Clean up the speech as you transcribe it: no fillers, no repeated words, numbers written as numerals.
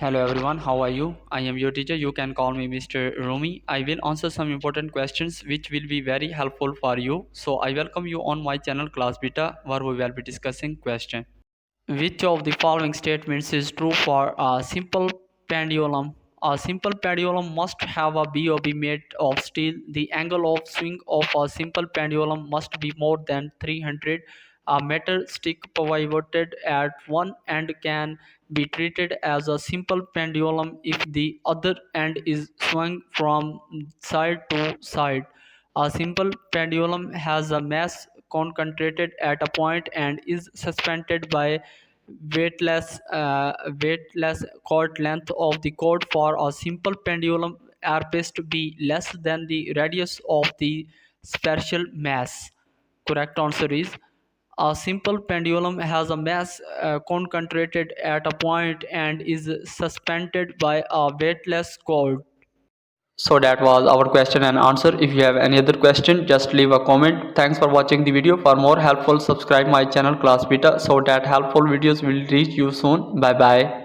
Hello everyone, how are you? I am your teacher. You can call me Mr. Rumi. I will answer some important questions which will be very helpful for you. So I welcome you on my channel Class Beta where we will be discussing question. Which of the following statements is true for a simple pendulum? A simple pendulum must have a BOB made of steel. The angle of swing of a simple pendulum must be more than 300. A metal stick pivoted at one end can be treated as a simple pendulum if the other end is swung from side to side. A simple pendulum has a mass concentrated at a point and is suspended by weightless cord. Length of the cord for a simple pendulum rpist be less than the radius of the spherical mass. Correct answer is a simple pendulum has a mass concentrated at a point and is suspended by a weightless cord. So that was our question and answer. If you have any other question, just leave a comment. Thanks for watching the video. For more helpful, subscribe my channel Class Beta so that helpful videos will reach you soon. Bye bye.